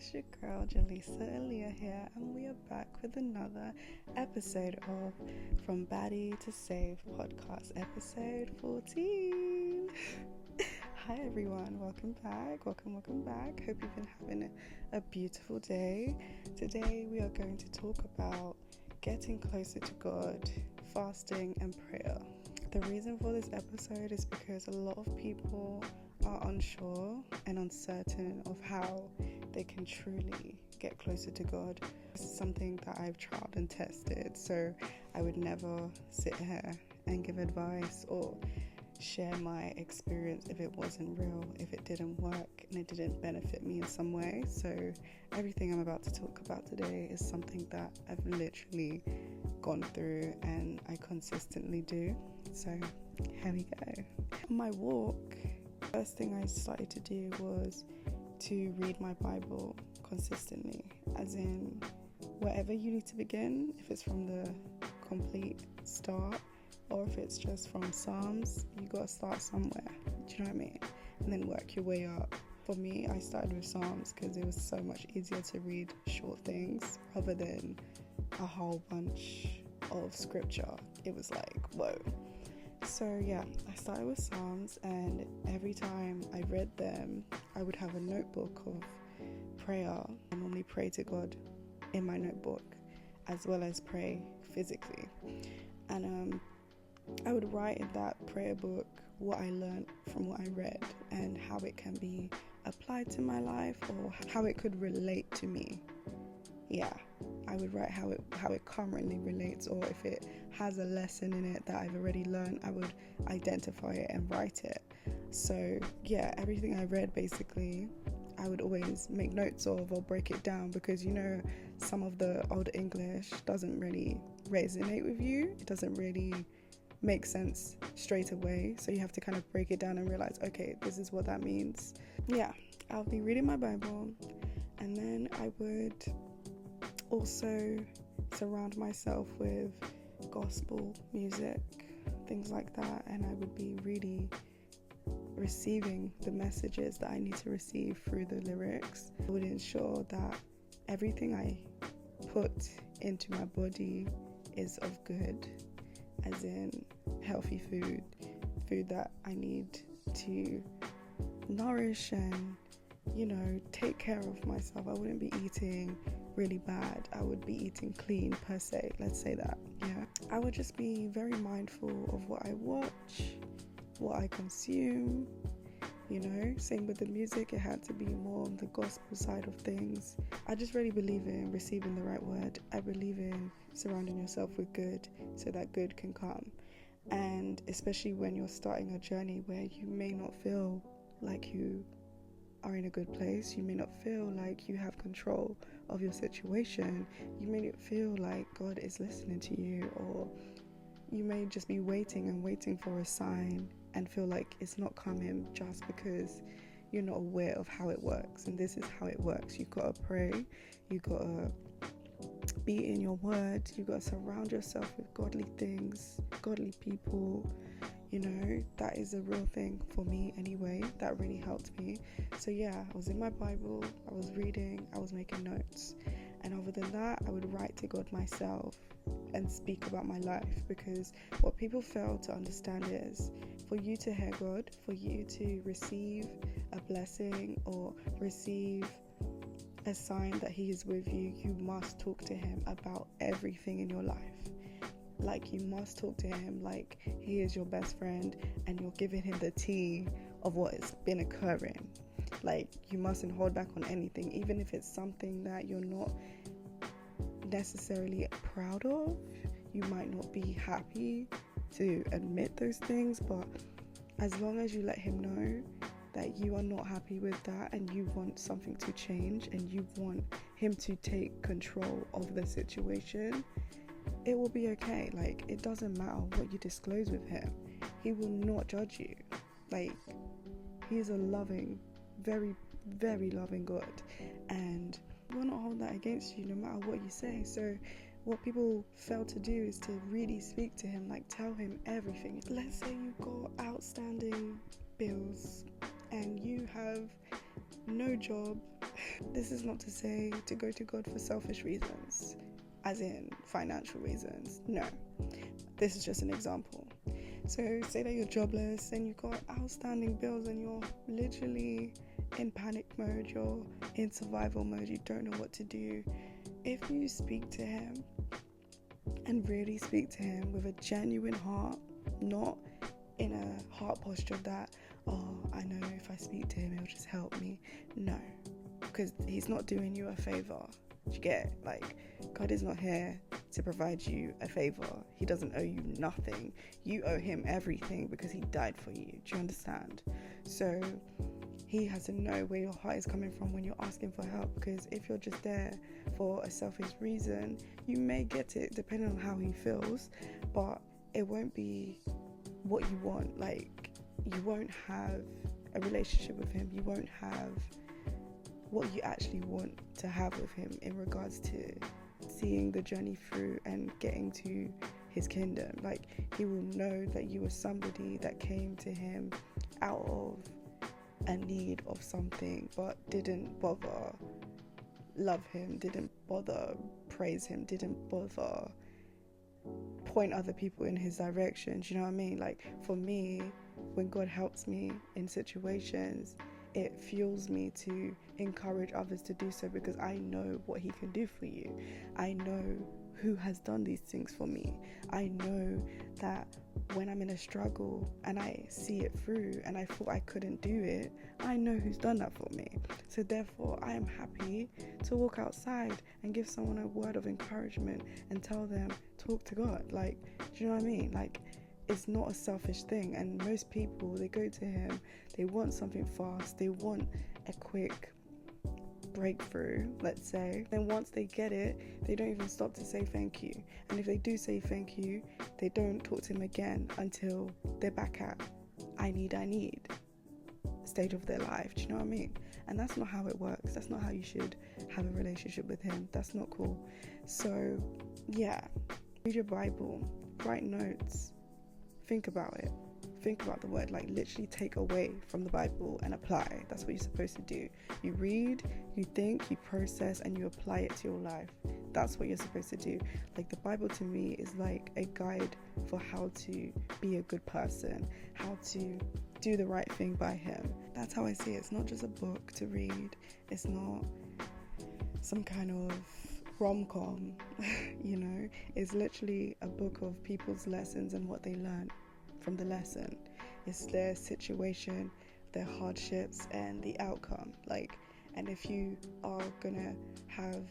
it's your girl Jalisa Aaliyah here, and we are back with another episode of From Baddie to Save podcast, episode 14. Hi everyone, welcome back. Hope you've been having a beautiful day. Today we are going to talk about getting closer to God, fasting and prayer. The reason for this episode is because a lot of people are unsure and uncertain of how they can truly get closer to God. This is something that I've tried and tested, so I would never sit here and give advice or share my experience if it wasn't real, if it didn't work and it didn't benefit me in some way. So everything I'm about to talk about today is something that I've literally gone through and I consistently do. So here we go. On my walk, first thing I started to do was to read my Bible consistently, as in wherever you need to begin, if it's from the complete start or if it's just from Psalms, you gotta start somewhere, do you know what I mean? And then work your way up. For me, I started with Psalms because it was so much easier to read short things rather than a whole bunch of scripture. It was like, whoa. So yeah, I started with Psalms, and every time I read them, I would have a notebook of prayer. I normally pray to God in my notebook as well as pray physically. And I would write in that prayer book what I learned from what I read and how it can be applied to my life or how it could relate to me. Yeah, I would write how it currently relates, or if it has a lesson in it that I've already learned, I would identify it and write it. So yeah, everything I read basically, I would always make notes of or break it down, because some of the old English doesn't really resonate with you. It doesn't really make sense straight away, so you have to kind of break it down and realize, okay, this is what that means. Yeah, I'll be reading my Bible, and then I would also surround myself with gospel music, things like that, and I would be really receiving the messages that I need to receive through the lyrics. I would ensure that everything I put into my body is of good, as in healthy food that I need to nourish and take care of myself. I wouldn't be eating really bad. I would be eating clean per se, let's say that. Yeah, I would just be very mindful of what I watch, what I consume. Same with the music, it had to be more on the gospel side of things. I just really believe in receiving the right word. I believe in surrounding yourself with good so that good can come. And especially when you're starting a journey where you may not feel like you are in a good place, you may not feel like you have control of your situation, you may not feel like God is listening to you, or you may just be waiting for a sign and feel like it's not coming just because you're not aware of how it works. And this is how it works. You gotta pray, you gotta be in your word, you gotta surround yourself with godly things, godly people. That is a real thing for me anyway. That really helped me. So yeah, I was in my Bible, I was reading, I was making notes, and other than that, I would write to God myself and speak about my life, because what people fail to understand is, for you to hear God, for you to receive a blessing or receive a sign that He is with you, you must talk to Him about everything in your life. Like, you must talk to Him like He is your best friend and you're giving Him the tea of what has been occurring. Like, you mustn't hold back on anything, even if it's something that you're not necessarily proud of. You might not be happy to admit those things, but as long as you let Him know that you are not happy with that and you want something to change and you want Him to take control of the situation, it will be okay. Like, it doesn't matter what you disclose with Him. He will not judge you. Like, He is a loving, very, very loving God, and He will not hold that against you no matter what you say. So what people fail to do is to really speak to Him, like tell Him everything. Let's say you got outstanding bills and you have no job This is not to say to go to God for selfish reasons, as in financial reasons. No, this is just an example. So say that you're jobless and you've got outstanding bills and you're literally in panic mode, you're in survival mode, you don't know what to do. If you speak to him and really speak to him with a genuine heart, not in a heart posture that, oh, I know if I speak to him he'll just help me. No, because he's not doing you a favor. Do you get it? Like, God is not here to provide you a favor. He doesn't owe you nothing. You owe him everything because he died for you. Do you understand? So he has to know where your heart is coming from when you're asking for help, because if you're just there for a selfish reason, you may get it depending on how he feels, but it won't be what you want. Like, you won't have a relationship with him. You won't have what you actually want to have with him in regards to seeing the journey through and getting to his kingdom. Like, he will know that you were somebody that came to him out of a need of something, but didn't bother love him, didn't bother praise him, didn't bother point other people in his direction. Do you know what I mean? Like, for me, when God helps me in situations, it fuels me to encourage others to do so, because I know what he can do for you. I know who has done these things for me. I know that when I'm in a struggle and I see it through and I thought I couldn't do it, I know who's done that for me. So therefore, I am happy to walk outside and give someone a word of encouragement and tell them, talk to God. Like, do you know what I mean? Like, it's not a selfish thing. And most people, they go to him, they want something fast, they want a quick breakthrough, let's say. Then once they get it, they don't even stop to say thank you. And if they do say thank you, they don't talk to him again until they're back at I need stage of their life. Do you know what I mean? And that's not how it works. That's not how you should have a relationship with him. That's not cool. So yeah, read your Bible, write notes, think about it. Think about the word, like literally take away from the Bible and apply. That's what you're supposed to do. You read, you think, you process, and you apply it to your life. That's what you're supposed to do. Like, the Bible to me is like a guide for how to be a good person, how to do the right thing by him. That's how I see it. It's not just a book to read. It's not some kind of rom-com, you know. It's literally a book of people's lessons and what they learn from the lesson. It's their situation, their hardships, and the outcome. Like, and if you are gonna have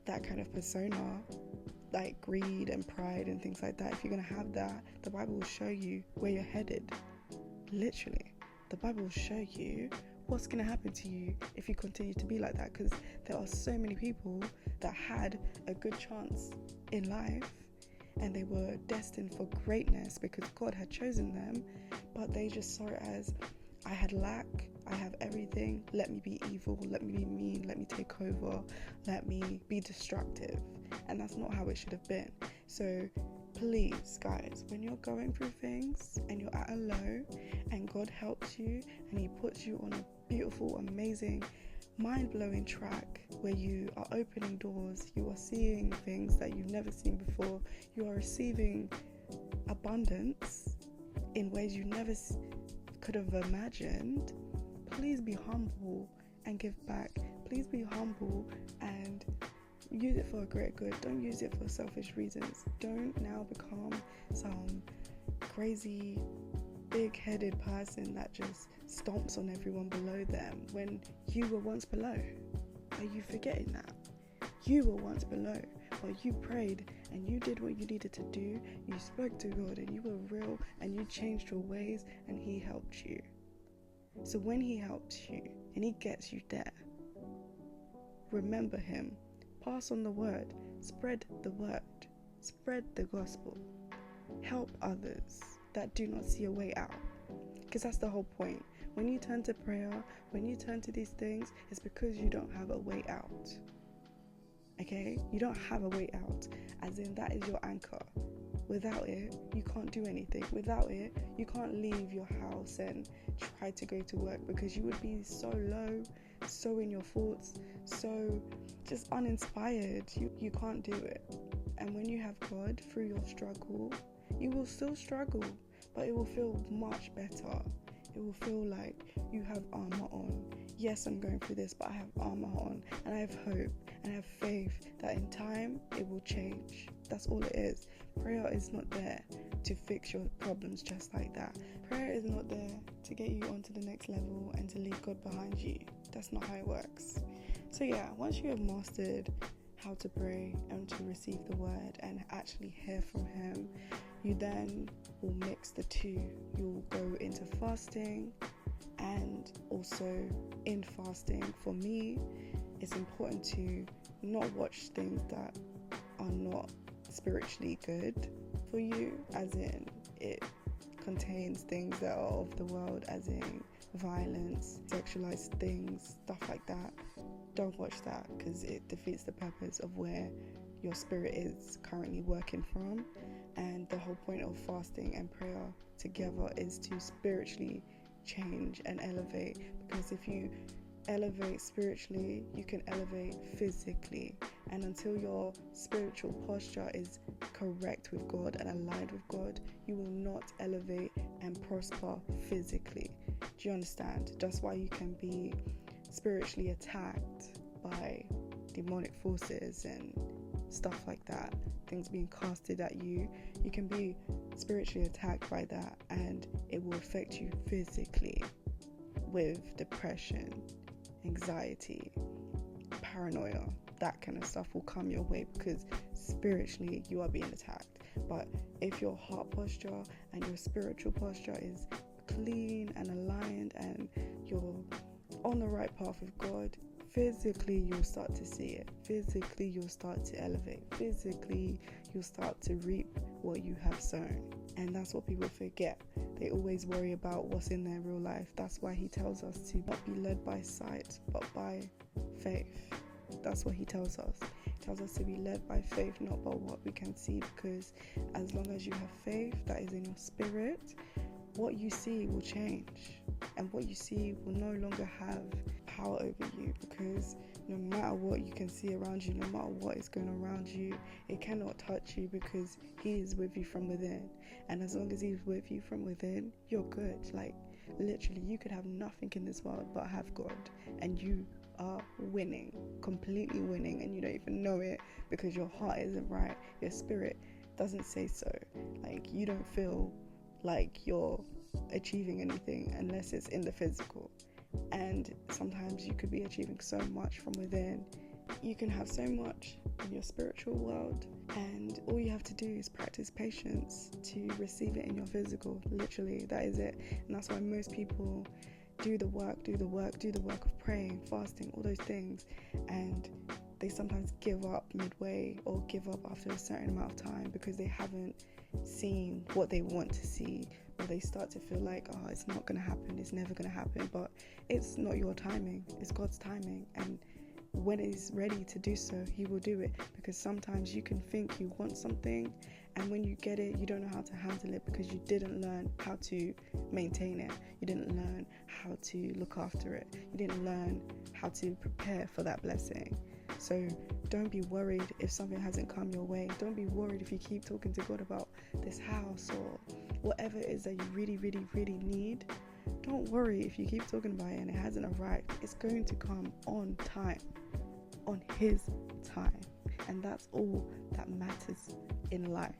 that kind of persona, like greed and pride and things like that, if you're gonna have that, the Bible will show you where you're headed. Literally, the Bible will show you what's gonna happen to you if you continue to be like that, because there are so many people that had a good chance in life and they were destined for greatness because God had chosen them, but they just saw it as, I had lack, I have everything, let me be evil, let me be mean, let me take over, let me be destructive. And that's not how it should have been. So please, guys, when you're going through things and you're at a low and God helps you and he puts you on a beautiful, amazing, mind-blowing track where you are opening doors, you are seeing things that you've never seen before, you are receiving abundance in ways you never could have imagined, please be humble and give back. Please be humble and use it for a great good. Don't use it for selfish reasons. Don't now become some crazy big-headed person that just stomps on everyone below them when you were once below. Are you forgetting that? You were once below, but you prayed and you did what you needed to do. You spoke to God and you were real and you changed your ways and he helped you. So when he helps you and he gets you there, remember him. Pass on the word. Spread the word. Spread the gospel. Help others that do not see a way out. Because that's the whole point. When you turn to prayer, when you turn to these things, it's because you don't have a way out. Okay? You don't have a way out. As in, that is your anchor. Without it, you can't do anything. Without it, you can't leave your house and try to go to work because you would be so low, so in your thoughts, so just uninspired. You can't do it. And when you have God through your struggle, you will still struggle, but it will feel much better. It will feel like you have armor on. Yes, I'm going through this, but I have armor on, and I have hope, and I have faith that in time it will change. That's all it is. Prayer is not there to fix your problems just like that. Prayer is not there to get you onto the next level and to leave God behind you. That's not how it works. So yeah, once you have mastered how to pray and to receive the word and actually hear from him, you then will mix the two. You'll go into fasting, and also in fasting, for me, it's important to not watch things that are not spiritually good for you, as in it contains things that are of the world, as in violence, sexualized things, stuff like that. Don't watch that, because it defeats the purpose of where your spirit is currently working from. And the whole point of fasting and prayer together is to spiritually change and elevate, because if you elevate spiritually, you can elevate physically. And until your spiritual posture is correct with God and aligned with God, you will not elevate and prosper physically. Do you understand? That's why you can be spiritually attacked by demonic forces and stuff like that, things being casted at you. You can be spiritually attacked by that, and it will affect you physically with depression, anxiety, paranoia. That kind of stuff will come your way because spiritually you are being attacked. But if your heart posture and your spiritual posture is clean and aligned, and you're on the right path with God, physically you'll start to see it. Physically you'll start to elevate. Physically you'll start to reap what you have sown. And that's what people forget. They always worry about what's in their real life. That's why he tells us to not be led by sight, but by faith. That's what he tells us. He tells us to be led by faith, not by what we can see, because as long as you have faith that is in your spirit, what you see will change, and what you see will no longer have power over you, because no matter what you can see around you, no matter what is going around you, it cannot touch you, because he is with you from within. And as long as he's with you from within, you're good. Like literally, you could have nothing in this world but have God, and you are winning, completely winning, and you don't even know it, because your heart isn't right, your spirit doesn't say so. Like, you don't feel like you're achieving anything unless it's in the physical. And sometimes you could be achieving so much from within. You can have so much in your spiritual world, and all you have to do is practice patience to receive it in your physical. Literally, that is it. And that's why most people do the work of praying, fasting, all those things, and they sometimes give up midway or give up after a certain amount of time because they haven't seen what they want to see, or they start to feel like, oh, it's not going to happen, it's never going to happen. But it's not your timing, it's God's timing, and when he's ready to do so, he will do it. Because sometimes you can think you want something, and when you get it, you don't know how to handle it because you didn't learn how to maintain it, you didn't learn how to look after it, you didn't learn how to prepare for that blessing. So don't be worried if something hasn't come your way. Don't be worried if you keep talking to God about this house or whatever it is that you really, really, really need. Don't worry if you keep talking about it and it hasn't arrived. It's going to come on time, on his time. And that's all that matters in life.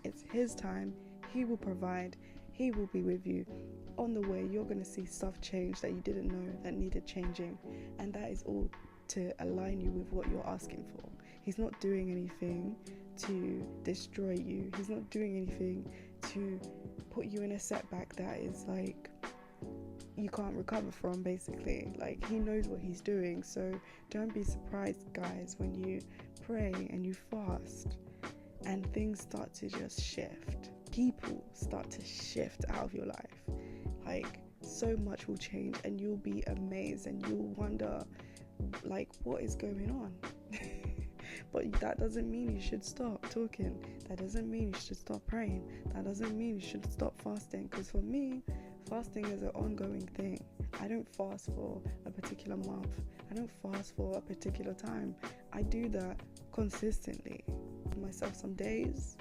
It's his time. He will provide. He will be with you. On the way, you're going to see stuff change that you didn't know that needed changing. And that is all to align you with what you're asking for. He's not doing anything to destroy you. He's not doing anything to put you in a setback that is like you can't recover from, basically. Like, he knows what he's doing. So don't be surprised, guys, when you pray and you fast and things start to just shift. People start to shift out of your life. Like, so much will change, and you'll be amazed, and you'll wonder, like, what is going on? But that doesn't mean you should stop talking. That doesn't mean you should stop praying. That doesn't mean you should stop fasting. Because for me, Fasting is an ongoing thing. I don't fast for a particular month. I don't fast for a particular time. I do that consistently. Give myself some days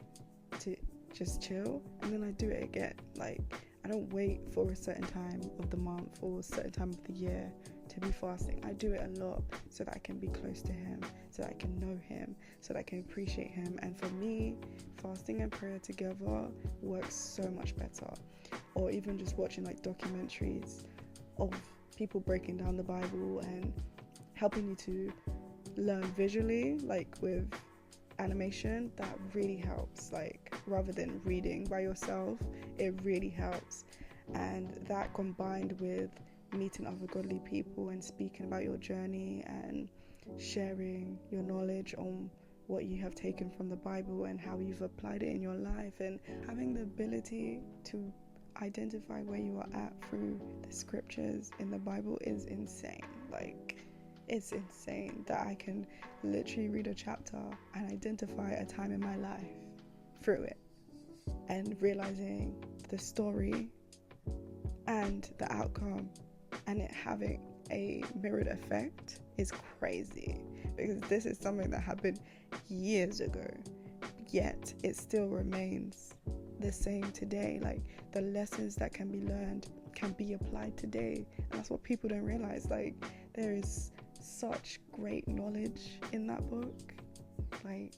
to just chill, and then I do it again. Like, I don't wait for a certain time of the month or a certain time of the year to be fasting. I do it a lot so that I can be close to him, so that I can know him, so that I can appreciate him. And for me, fasting and prayer together works so much better. Or even just watching like documentaries of people breaking down the Bible and helping you to learn visually, like with animation, that really helps. Like, rather than reading by yourself, it really helps. And that combined with meeting other godly people and speaking about your journey and sharing your knowledge on what you have taken from the Bible and how you've applied it in your life, and having the ability to identify where you are at through the scriptures in the Bible is insane. Like, it's insane that I can literally read a chapter and identify a time in my life through it, and realizing the story and the outcome and it having a mirrored effect is crazy, because this is something that happened years ago, yet it still remains the same today. Like, the lessons that can be learned can be applied today, and that's what people don't realize. Like, there is such great knowledge in that book, like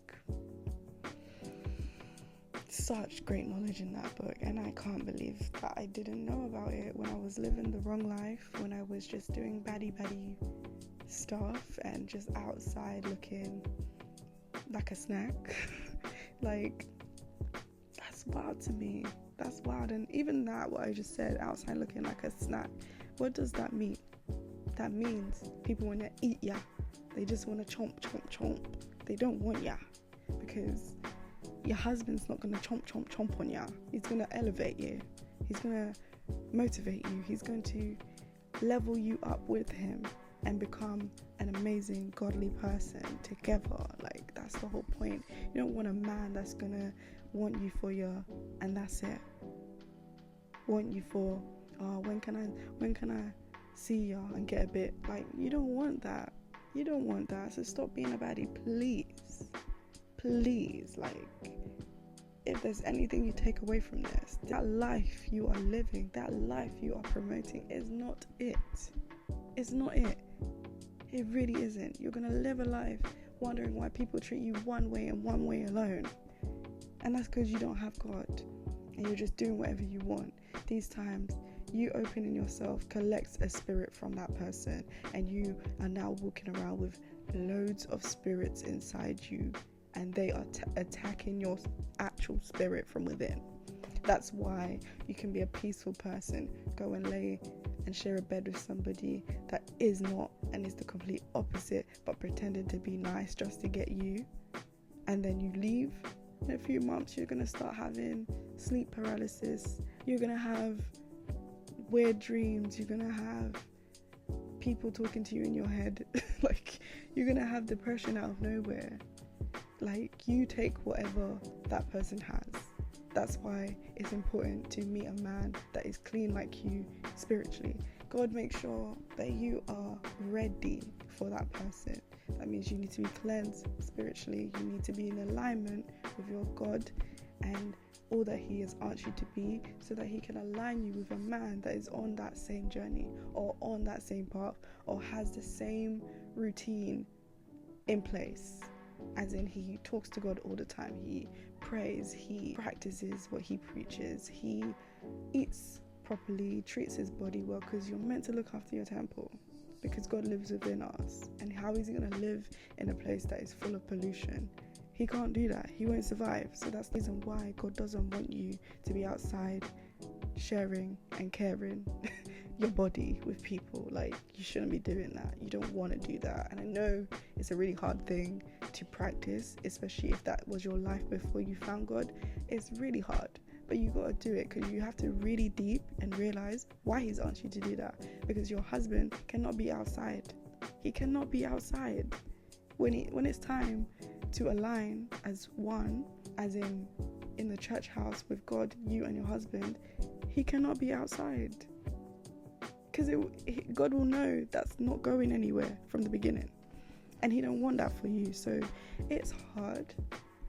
such great knowledge in that book, and I can't believe that I didn't know about it when I was living the wrong life, when I was just doing baddie stuff and just outside looking like a snack. Like, that's wild to me. That's wild. And even that, what I just said, outside looking like a snack, what does that mean? That means people want to eat ya. They just want to chomp. They don't want ya, because your husband's not going to chomp on ya. He's going to elevate you. He's going to motivate you. He's going to level you up with him and become an amazing godly person together. Like, that's the whole point. You don't want a man that's going to want you for your, and that's it. Want you for, oh, when can I see ya and get a bit, like, you don't want that. So stop being a baddie, please. Like, if there's anything you take away from this, that life you are living, that life you are promoting is not it. It's not it. It really isn't. You're gonna live a life wondering why people treat you one way and one way alone, and that's because you don't have God and you're just doing whatever you want. These times, you opening yourself collects a spirit from that person, and you are now walking around with loads of spirits inside you, and they are attacking your actual spirit from within. That's why you can be a peaceful person, go and lay and share a bed with somebody that is not, and is the complete opposite, but pretending to be nice just to get you, and then you leave. In a few months, you're going to start having sleep paralysis. You're going to have weird dreams. You're going to have people talking to you in your head. Like, you're going to have depression out of nowhere. Like, you take whatever that person has. That's why it's important to meet a man that is clean like you spiritually. God makes sure that you are ready for that person. That means you need to be cleansed spiritually. You need to be in alignment with your God and all that he has asked you to be, so that he can align you with a man that is on that same journey or on that same path or has the same routine in place. As in, he talks to God all the time, he prays, he practices what he preaches, he eats properly, treats his body well, because you're meant to look after your temple, because God lives within us. And how is he going to live in a place that is full of pollution? He can't do that. He won't survive. So that's the reason why God doesn't want you to be outside sharing and caring your body with people. Like, you shouldn't be doing that. You don't want to do that. And I know it's a really hard thing to practice, especially if that was your life before you found God. It's really hard, but you got to do it, because you have to really deep and realize why he's asked you to do that. Because your husband cannot be outside. He cannot be outside. When it's time to align as one, as in in the church house with God, you and your husband, he cannot be outside. Because God will know that's not going anywhere from the beginning. And he don't want that for you. So it's hard,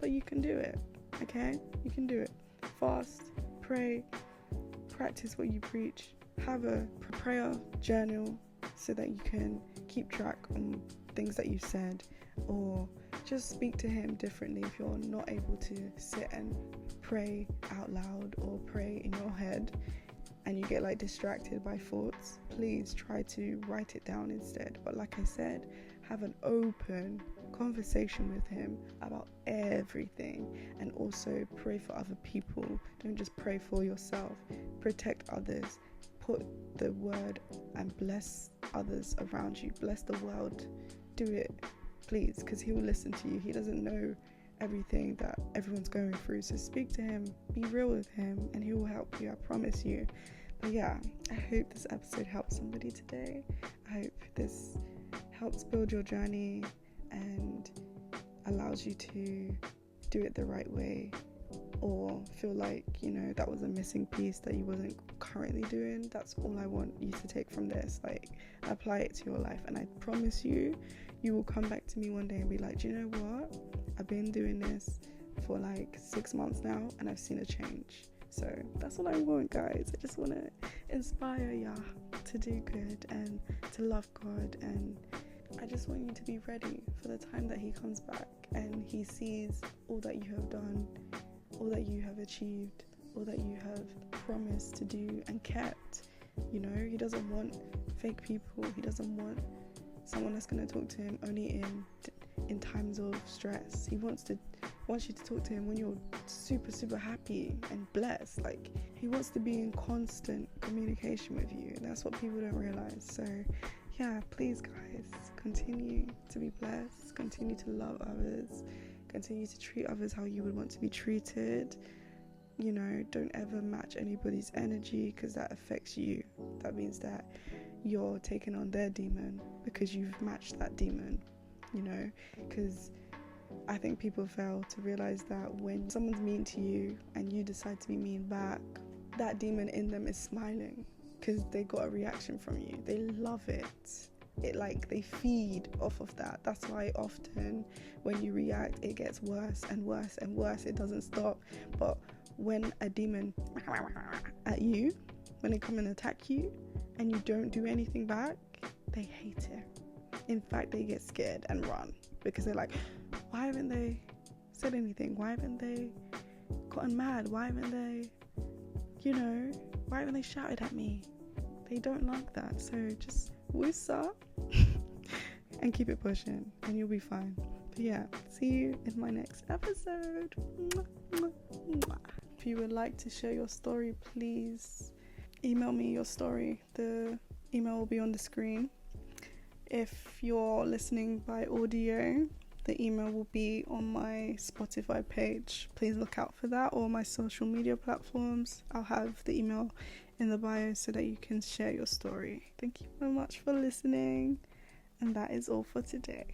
but you can do it, okay? You can do it. Fast, pray, practice what you preach. Have a prayer journal so that you can keep track on things that you said, or just speak to him differently if you're not able to sit and pray out loud or pray in your head and you get like distracted by thoughts. Please try to write it down instead. But like I said, have an open conversation with him about everything, and also pray for other people. Don't just pray for yourself. Protect others. Put the word and bless others around you. Bless the world. Do it, please, because he will listen to you. He doesn't know everything that everyone's going through, so speak to him, be real with him, and he will help you, I promise you. But yeah, I hope this episode helps somebody today. I hope this helps build your journey and allows you to do it the right way, or feel like, you know, that was a missing piece that you wasn't currently doing. That's all I want you to take from this. Like, apply it to your life, and I promise you will come back to me one day and be like, do you know what, I've been doing this for like 6 months now and I've seen a change. So that's all I want, guys. I just want to inspire ya to do good and to love God, and I just want you to be ready for the time that he comes back and he sees all that you have done, all that you have achieved, all that you have promised to do and kept. You know, he doesn't want fake people. He doesn't want someone that's going to talk to him only in times of stress. He wants you to talk to him when you're super happy and blessed. Like, he wants to be in constant communication with you. That's what people don't realize. So yeah, please guys, continue to be blessed, continue to love others, continue to treat others how you would want to be treated. You know, don't ever match anybody's energy, because that affects you. That means that you're taking on their demon because you've matched that demon, you know, because I think people fail to realize that when someone's mean to you and you decide to be mean back, that demon in them is smiling because they got a reaction from you. They love it. Like, they feed off of that. That's why often when you react, it gets worse and worse and worse. It doesn't stop. But when a demon at you, when they come and attack you and you don't do anything back, they hate it. In fact, they get scared and run, because they're like, why haven't they said anything? Why haven't they gotten mad? Why haven't they, why haven't they shouted at me? They don't like that. So just woosah and keep it pushing and you'll be fine. But yeah, see you in my next episode. If you would like to share your story, please email me your story. The email will be on the screen. If you're listening by audio, the email will be on my Spotify page. Please look out for that, or my social media platforms. I'll have the email in the bio so that you can share your story. Thank you so much for listening, and that is all for today.